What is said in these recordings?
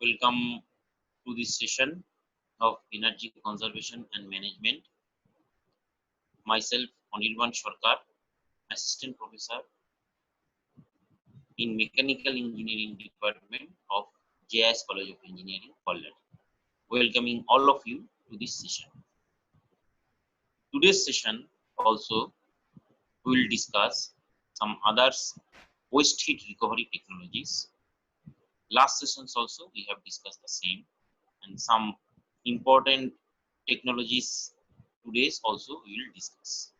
Welcome to this session of energy conservation and management. Myself, Anirban Sarkar, Assistant Professor in Mechanical Engineering Department of JIS College of Engineering, Kolkata. Welcoming all of you to this session. Today's session also we will discuss some others waste heat recovery technologies. Last sessions also we have discussed the same and some important technologies today's also we will discuss.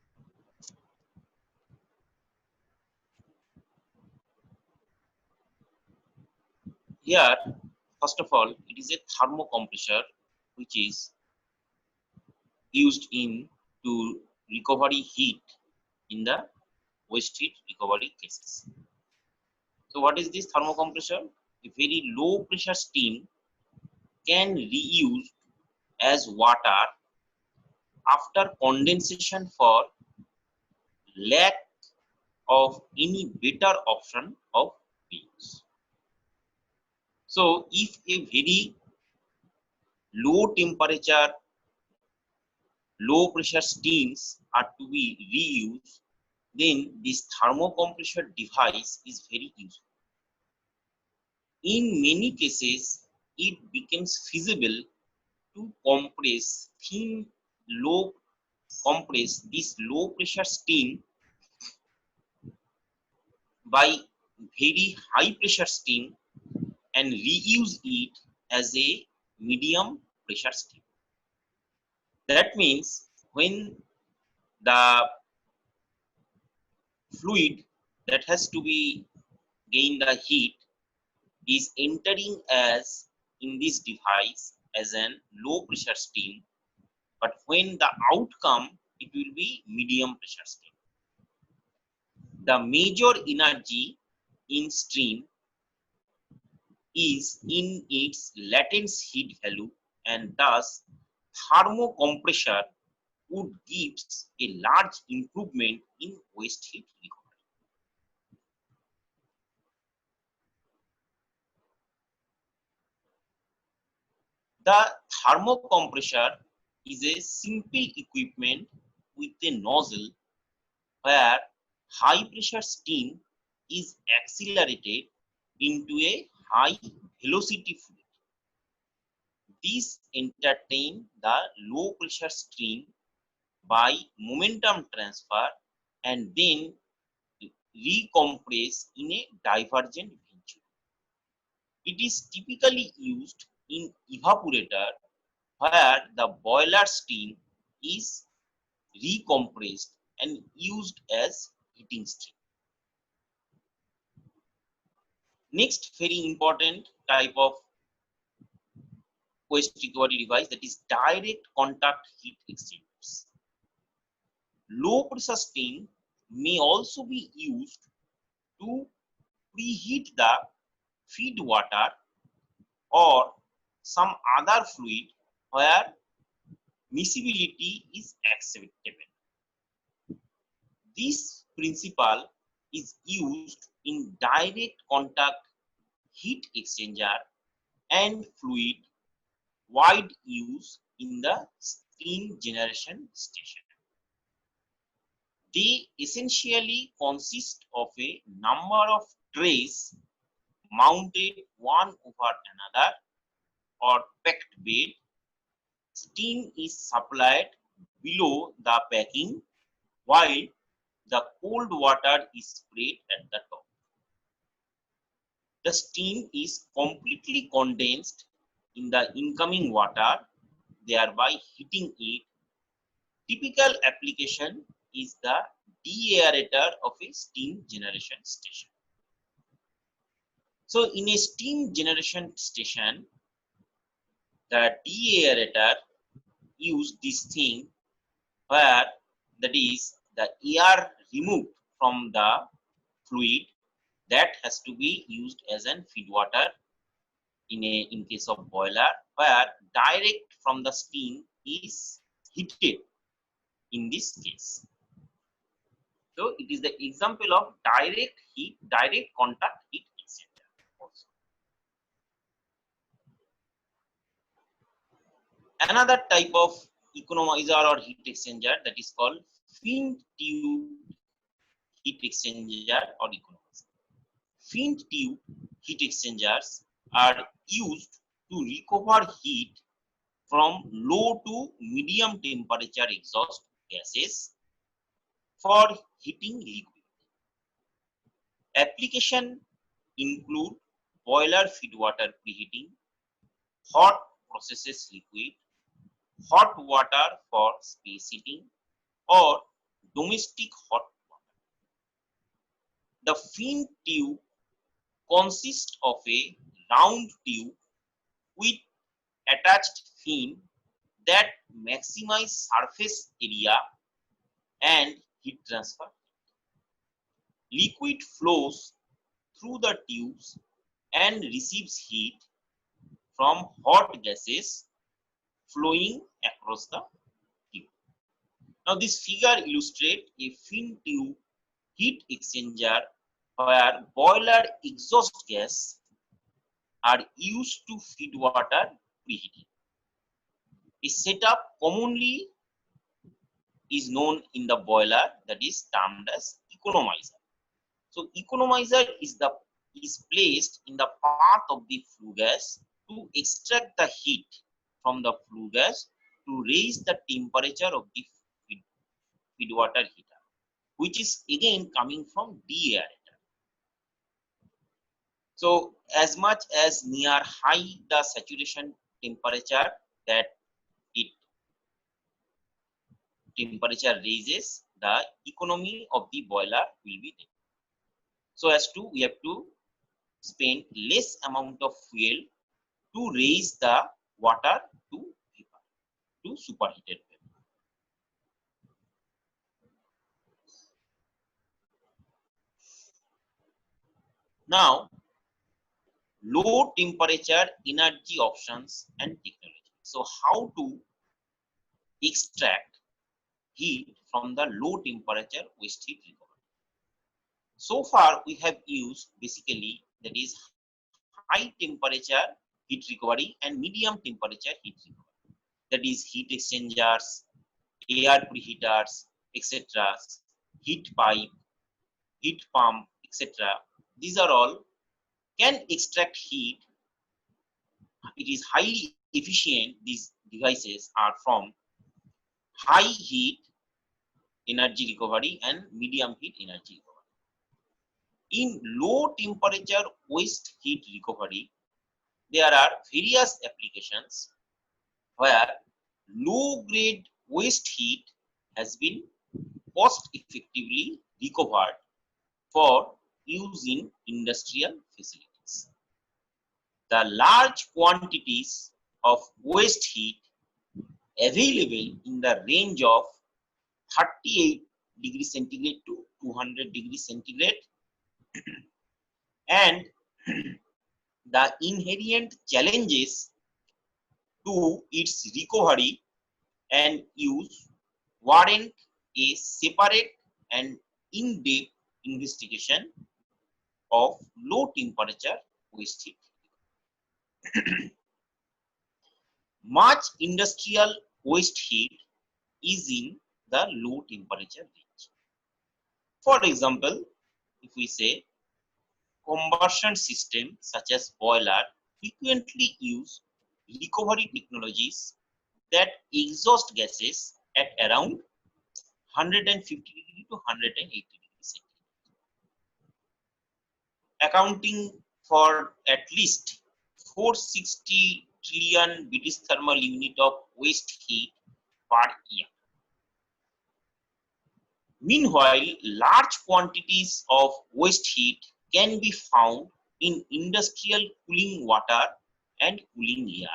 Here, first of all, it is a thermocompressor which is used in to recovery heat in the waste heat recovery cases. So what is this thermocompressor? A very low pressure steam can reuse as water after condensation for lack of any better option of reuse. So if a very low temperature, low pressure steams are to be reused, then this thermocompressor device is very useful. In many cases, it becomes feasible to compress this low pressure steam by very high pressure steam and reuse it as a medium pressure steam. That means when the fluid that has to be gain the heat is entering as in this device as an low pressure steam, but when the outcome it will be medium pressure steam. The major energy in stream is in its latent heat value, and thus thermocompression would gives a large improvement in waste heat recovery. The thermocompressor is a simple equipment with a nozzle where high pressure steam is accelerated into a high velocity fluid. This entertains the low pressure stream by momentum transfer and then recompress in a divergent venture. It is typically used in evaporator where the boiler steam is recompressed and used as heating stream. Next very important type of waste recovery device, that is direct contact heat exchangers. Low pressure steam may also be used to preheat the feed water or some other fluid where miscibility is acceptable. This principle is used in direct contact heat exchanger and fluid wide use in the steam generation station. They essentially consist of a number of trays mounted one over another or packed bed. Steam is supplied below the packing while the cold water is sprayed at the top. The steam is completely condensed in the incoming water, thereby heating it. Typical application is the deaerator of a steam generation station. So in a steam generation station, the deaerator use this thing where that is the air removed from the fluid that has to be used as an feed water in case of boiler, where direct from the steam is heated in this case. So it is the example of direct contact heat exchanger also. Another type of economizer or heat exchanger, that is called fin tube heat exchanger or economizer. Fin tube heat exchangers are used to recover heat from low to medium temperature exhaust gases for heating liquid. Application include boiler feed water preheating, hot processes liquid, hot water for space heating, or domestic hot water. The fin tube consists of a round tube with attached fin that maximize surface area and heat transfer. Liquid flows through the tubes and receives heat from hot gases flowing across the tube. Now this figure illustrates a fin tube heat exchanger where boiler exhaust gas are used to feed water preheating. A setup commonly is known in the boiler, that is termed as economizer. So economizer is placed in the path of the flue gas to extract the heat from the flue gas to raise the temperature of the feed water heater, which is again coming from deaerator. So as much as near high the saturation temperature that it temperature raises, the economy of the boiler will be there. So as to we have to spend less amount of fuel to raise the water to vapor, to superheated vapor. Now, low temperature energy options and technology. So how to extract heat from the low temperature waste heat recovery? So far we have used basically, that is high temperature heat recovery and medium temperature heat recovery, that is heat exchangers, air preheaters, etc., heat pipe, heat pump, etc. These are all can extract heat. It is highly efficient. These devices are from high heat energy recovery and medium heat energy recovery. In low temperature waste heat recovery, there are various applications where low grade waste heat has been cost effectively recovered for use in industrial facilities. The large quantities of waste heat available in the range of 38 degrees centigrade to 200 degrees centigrade and the inherent challenges to its recovery and use warrant a separate and in-depth investigation of low temperature waste heat. Much industrial waste heat is in the low temperature range. For example, if we say combustion system such as boiler frequently use recovery technologies that exhaust gases at around 150 degree to 180 degrees centigrade, accounting for at least 460 trillion British thermal unit of waste heat per year. Meanwhile, large quantities of waste heat can be found in industrial cooling water and cooling air,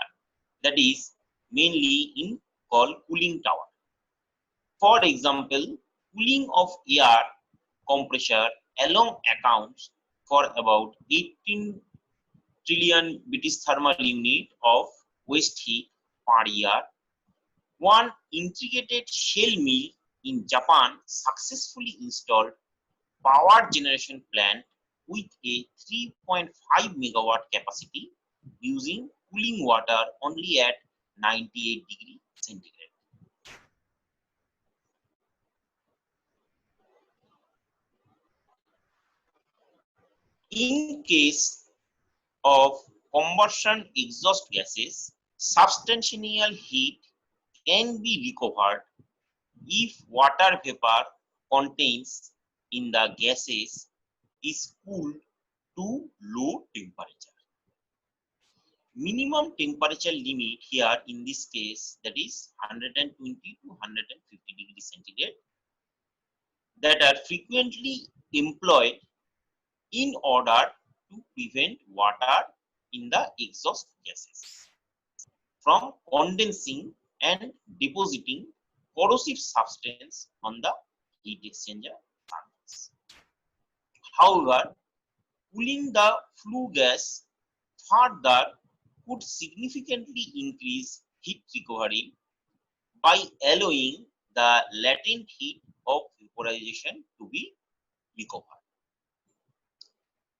that is mainly in called cooling tower. For example, cooling of air compressor alone accounts for about 18 trillion British thermal unit of waste heat per year. One integrated shell mill in Japan successfully installed power generation plant with a 3.5 megawatt capacity using cooling water only at 98 degree centigrade. In case of combustion exhaust gases, substantial heat can be recovered if water vapor contains in the gases is cooled to low temperature. Minimum temperature limit here in this case, that is 120 to 150 degrees centigrade, that are frequently employed in order to prevent water in the exhaust gases from condensing and depositing corrosive substance on the heat exchanger surface. However, cooling the flue gas further could significantly increase heat recovery by allowing the latent heat of vaporization to be recovered.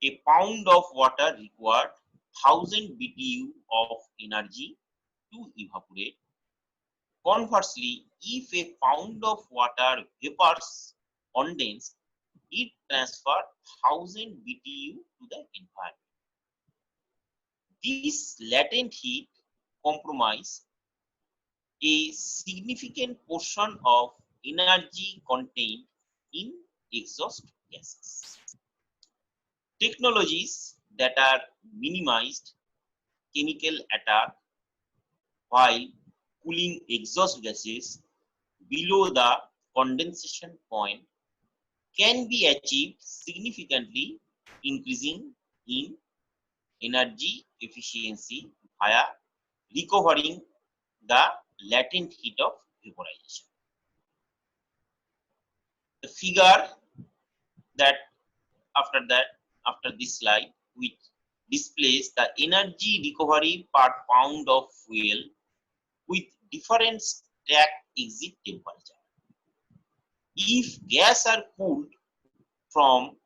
A pound of water required 1000 BTU of energy to evaporate. Conversely, if a pound of water vapors condense, it transfers 1000 BTU to the environment. This latent heat compromises a significant portion of energy contained in exhaust gases. Technologies that are minimized chemical attack while cooling exhaust gases below the condensation point can be achieved significantly increasing in energy efficiency via recovering the latent heat of vaporization. The figure that after this slide, which displays the energy recovery per pound of fuel with different stack exit temperature. If gas are cooled from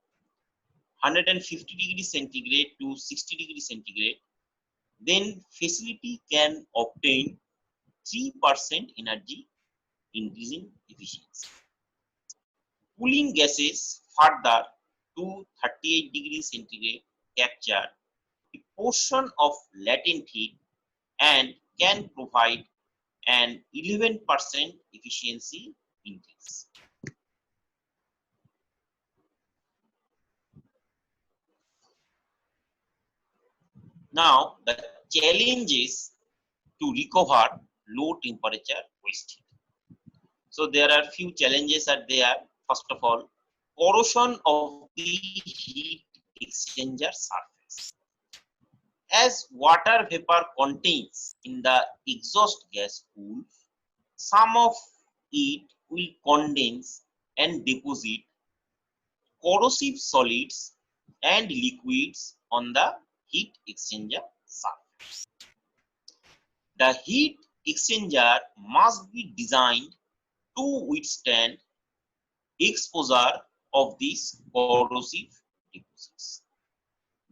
150 degree centigrade to 60 degree centigrade, then facility can obtain 3% energy increasing efficiency. Cooling gases further to 38 degree centigrade capture a portion of latent heat and can provide an 11% efficiency increase. Now, the challenges to recover low temperature waste heat. So there are few challenges are there. First of all, corrosion of the heat exchanger surface. As water vapor contains in the exhaust gas pool, some of it will condense and deposit corrosive solids and liquids on the heat exchanger surface. The heat exchanger must be designed to withstand exposure of these corrosive deposits.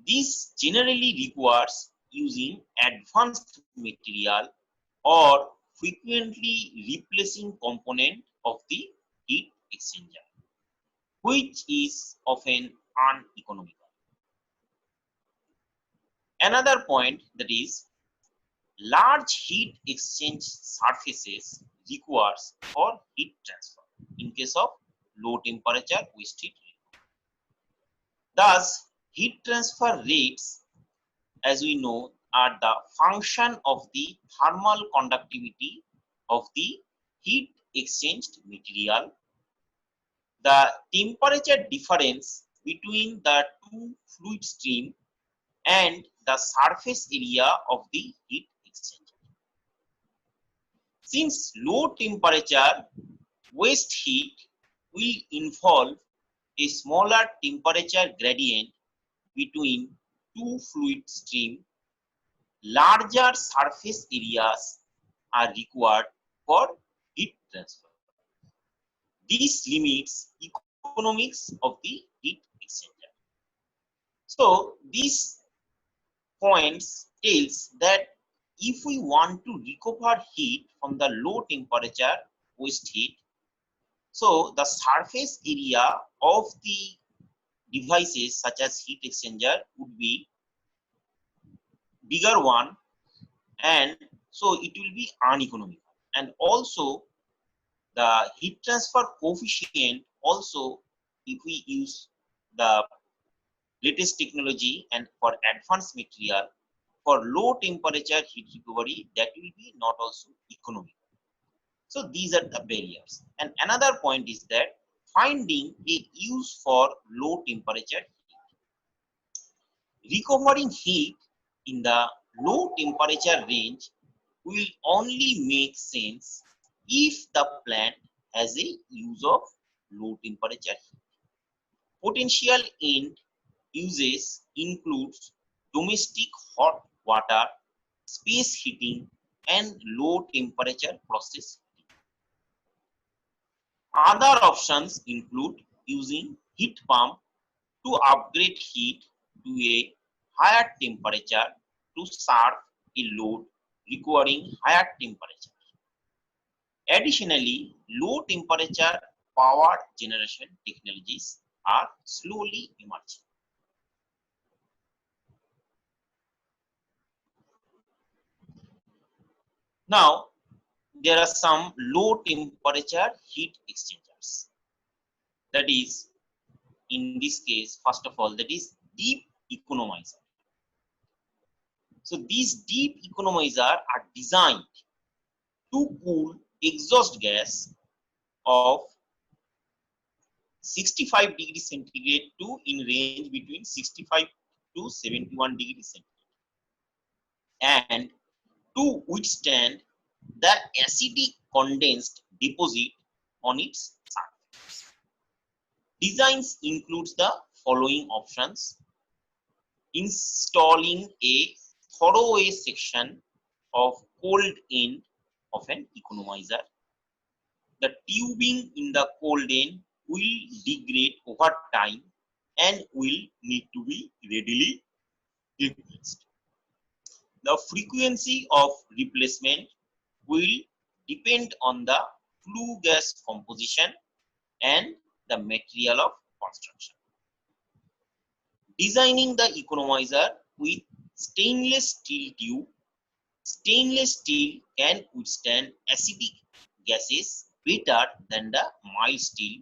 This generally requires using advanced material or frequently replacing component of the heat exchanger, which is often uneconomical. Another point, that is, large heat exchange surfaces requires for heat transfer in case of low temperature waste heat. Thus, heat transfer rates, as we know, are the function of the thermal conductivity of the heat exchanged material. The temperature difference between the two fluid stream and the surface area of the heat exchanger. Since low temperature waste heat will involve a smaller temperature gradient between two fluid stream, larger surface areas are required for heat transfer. This limits economics of the heat exchanger. So these points tells that if we want to recover heat from the low temperature waste heat, so the surface area of the devices such as heat exchanger would be bigger one, and so it will be uneconomical. And also the heat transfer coefficient also, if we use the latest technology and for advanced material for low temperature heat recovery, that will be not also economical. So these are the barriers. And another point is that finding a use for low temperature heat. Recovering heat in the low temperature range will only make sense if the plant has a use of low temperature heat. Potential end uses includes domestic hot water, space heating, and low temperature process heating. Other options include using heat pump to upgrade heat to a higher temperature to serve a load requiring higher temperature. Additionally, low temperature power generation technologies are slowly emerging. Now, there are some low temperature heat exchangers. That is, in this case, first of all, that is deep economizer. So these deep economizer are designed to cool exhaust gas of 65 degrees centigrade to in range between 65 to 71 degrees centigrade, and to withstand the acidic condensed deposit on its surface. Designs includes the following options: installing a throwaway section of cold end of an economizer. The tubing in the cold end will degrade over time and will need to be readily replaced. The frequency of replacement will depend on the flue gas composition and the material of construction. Designing the economizer with stainless steel tube. Stainless steel can withstand acidic gases better than the mild steel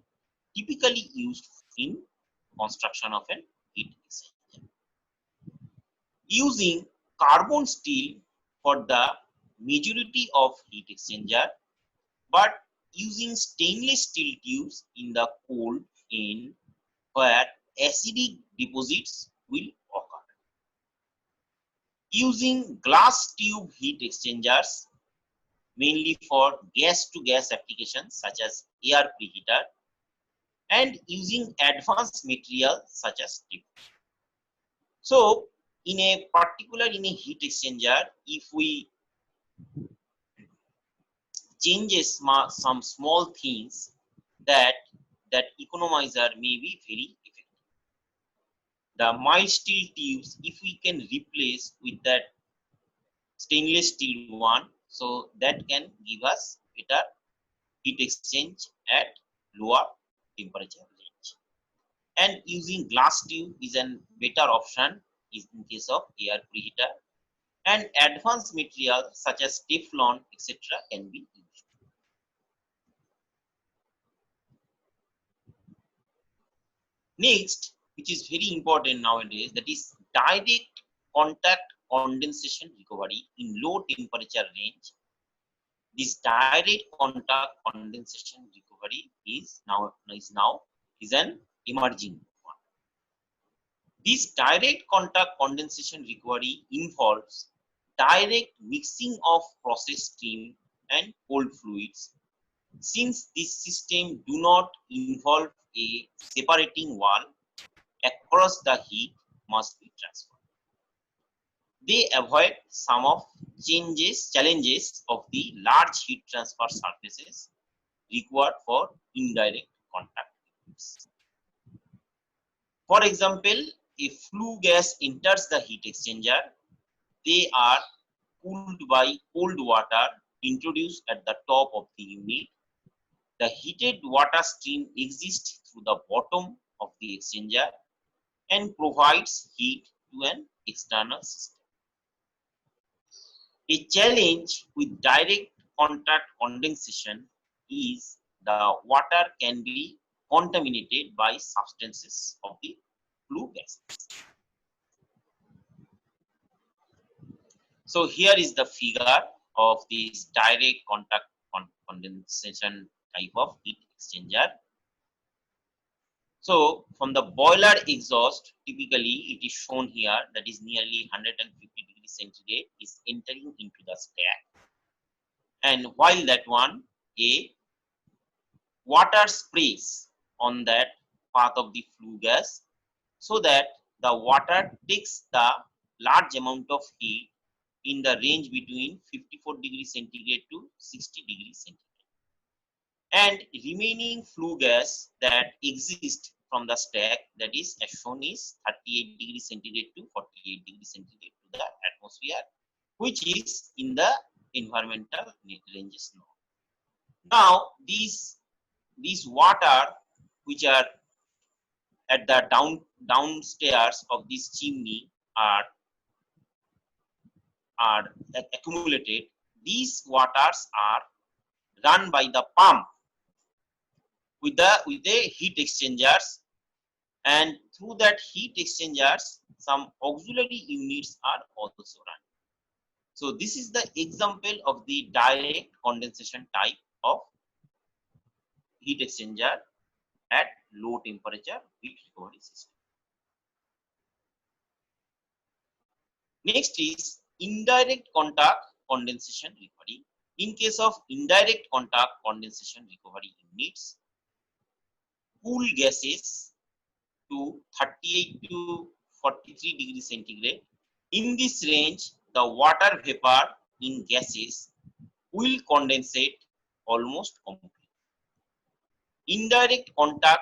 typically used in construction of an heat exchanger. Using carbon steel for the majority of heat exchanger, but using stainless steel tubes in the cold end where acidic deposits will occur. Using glass tube heat exchangers mainly for gas to gas applications such as air preheater, and using advanced material such as tip. So in a heat exchanger, if we changes some small things, that economizer may be very effective. The mild steel tubes, if we can replace with that stainless steel one, so that can give us better heat exchange at lower temperature range. And using glass tube is a better option is in case of air preheater, and advanced material such as Teflon etc. can be used. Next, which is very important nowadays, that is direct contact condensation recovery in low temperature range. This direct contact condensation recovery is now an emerging one. This direct contact condensation recovery involves direct mixing of process steam and cold fluids. Since this system do not involve a separating wall across the heat must be transferred. They avoid some of challenges of the large heat transfer surfaces required for indirect contact. For example, if flue gas enters the heat exchanger, they are cooled by cold water introduced at the top of the unit. The heated water stream exists through the bottom of the exchanger and provides heat to an external system. A challenge with direct contact condensation is the water can be contaminated by substances of the flue gases. So here is the figure of this direct contact condensation type of heat exchanger. So from the boiler exhaust, typically it is shown here, that is nearly 150 degrees centigrade is entering into the stack. And while that one, a water sprays on that path of the flue gas, so that the water takes the large amount of heat in the range between 54 degrees centigrade to 60 degrees centigrade. And remaining flue gas that exists from the stack, that is as shown, is 38 degrees centigrade to 48 degrees centigrade to the atmosphere, which is in the environmental ranges now. Now these water which are at the downstairs of this chimney are accumulated. These waters are run by the pump with the heat exchangers, and through that heat exchangers some auxiliary units are also run. So this is the example of the direct condensation type of heat exchanger at low temperature heat recovery system. Next is indirect contact condensation recovery. In case of indirect contact condensation recovery units, cool gases to 38 to 43 degrees centigrade. In this range, the water vapor in gases will condensate almost completely. Indirect contact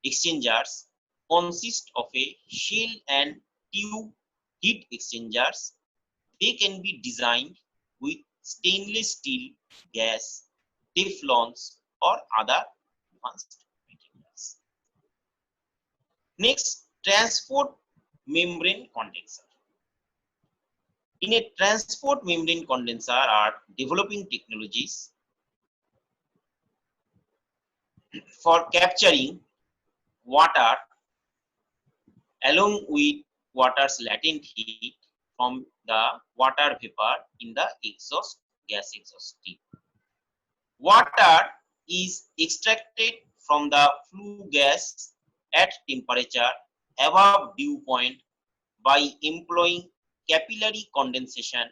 exchangers consist of a shell and tube heat exchangers. They can be designed with stainless steel, gas, Teflons, or other advanced materials. Next, transport membrane condenser. In a transport membrane condenser are developing technologies for capturing water along with water's latent heat from the water vapor in the gas exhaust stream. Water is extracted from the flue gas at temperature above dew point by employing capillary condensation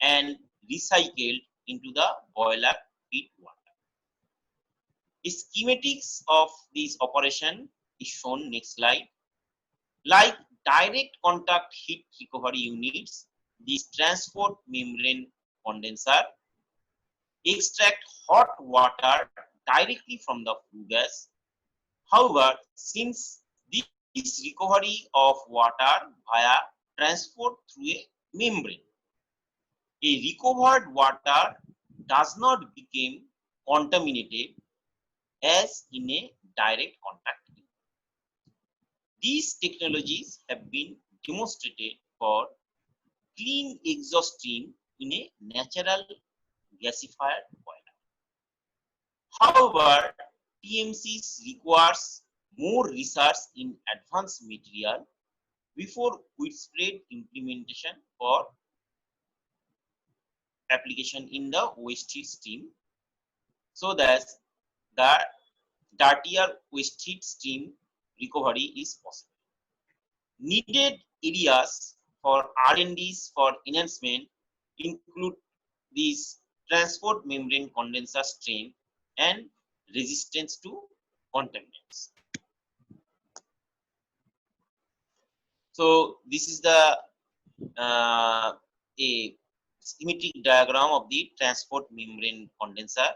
and recycled into the boiler heat water. Schematics of this operation is shown next slide. Like direct contact heat recovery units, this transport membrane condenser extract hot water directly from the flue gas. However, since this recovery of water via transport through a membrane, a recovered water does not become contaminated as in a direct contact. These technologies have been demonstrated for clean exhaust stream in a natural gasifier boiler. However, TMCs requires more research in advanced material before widespread implementation for application in the waste heat stream, so that the dirtier waste heat stream recovery is possible. Needed areas for R&Ds for enhancement include these transport membrane condenser strain and resistance to contaminants. So this is the a schematic diagram of the transport membrane condenser,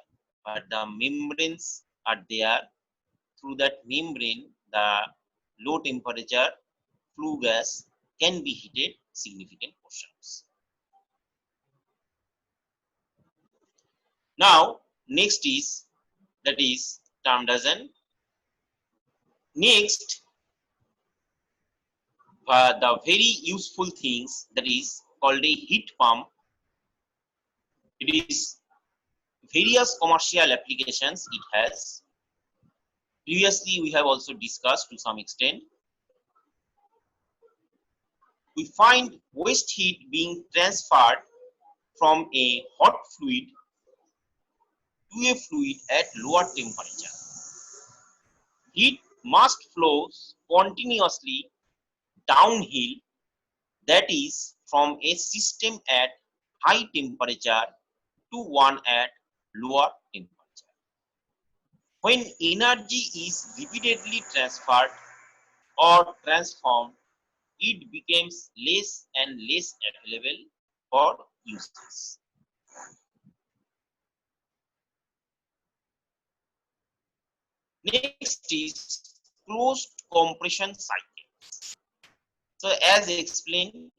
but the membranes are there. Through that membrane, the low temperature flue gas can be heated significant portions. Now, next is that is termed as an next the very useful things that is called a heat pump. It is various commercial applications it has. Previously, we have also discussed to some extent. We find waste heat being transferred from a hot fluid to a fluid at lower temperature. Heat must flow continuously downhill, that is, from a system at high temperature to one at lower temperature. When energy is repeatedly transferred or transformed, it becomes less and less available for users. Next is closed compression cycle. So as explained,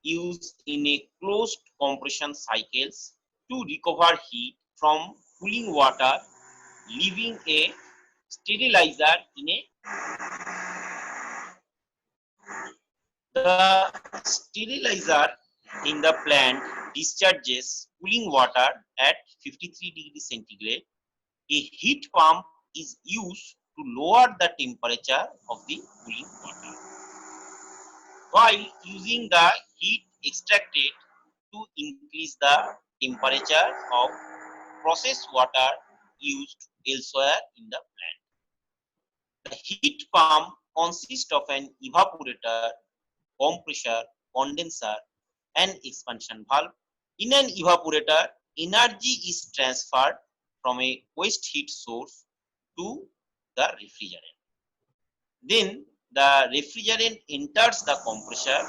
used in a closed compression cycles to recover heat from cooling water, leaving a sterilizer in a the sterilizer in the plant discharges cooling water at 53 degrees centigrade. A heat pump is used to lower the temperature of the cooling water, while using the heat extracted to increase the temperature of processed water used elsewhere in the plant. The heat pump consists of an evaporator, compressor, condenser, and expansion valve. In an evaporator, energy is transferred from a waste heat source to the refrigerant. Then the refrigerant enters the compressor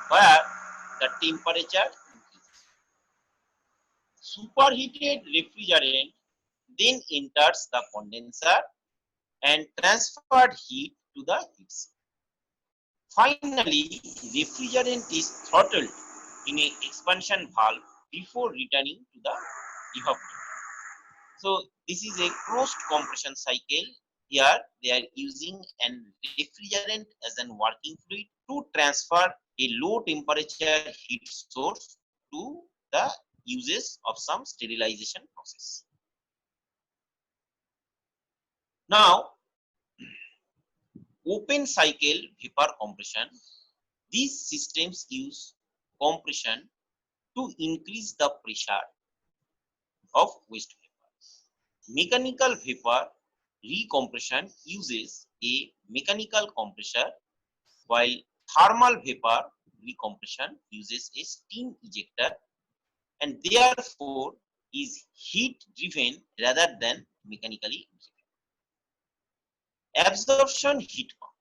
where the temperature increases. Superheated refrigerant then enters the condenser and transferred heat to the heat sink. Finally, refrigerant is throttled in an expansion valve before returning to the evaporator. So this is a closed compression cycle. Here they are using an refrigerant as an working fluid to transfer a low temperature heat source to the uses of some sterilization process. Now, open cycle vapor compression. These systems use compression to increase the pressure of waste vapor. Mechanical vapor recompression uses a mechanical compressor, while thermal vapor recompression uses a steam ejector and therefore is heat driven rather than mechanically driven. Absorption heat pump.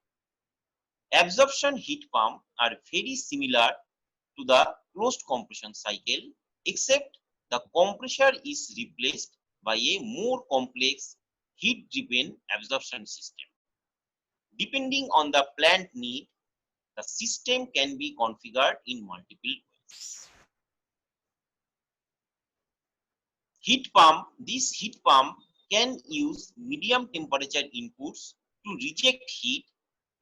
Absorption heat pump are very similar to the closed compression cycle, except the compressor is replaced by a more complex heat driven absorption system. Depending on the plant need, the system can be configured in multiple ways. Heat pump. This heat pump can use medium temperature inputs to reject heat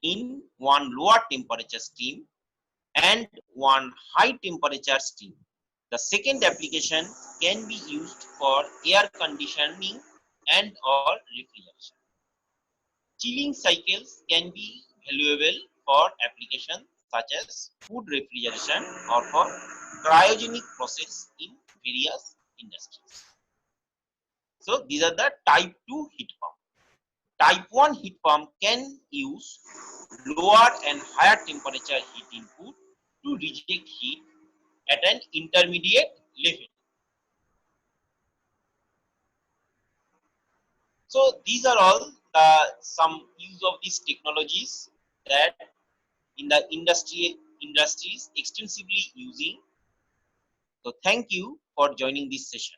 in one lower temperature stream and one high temperature stream. The second application can be used for air conditioning and or refrigeration. Chilling cycles can be valuable for applications such as food refrigeration or for cryogenic process in various industries. So these are the type 2 heat pump. Type 1 heat pump can use lower and higher temperature heat input to reject heat at an intermediate level. So these are all some use of these technologies that in the industries extensively using. So thank you for joining this session.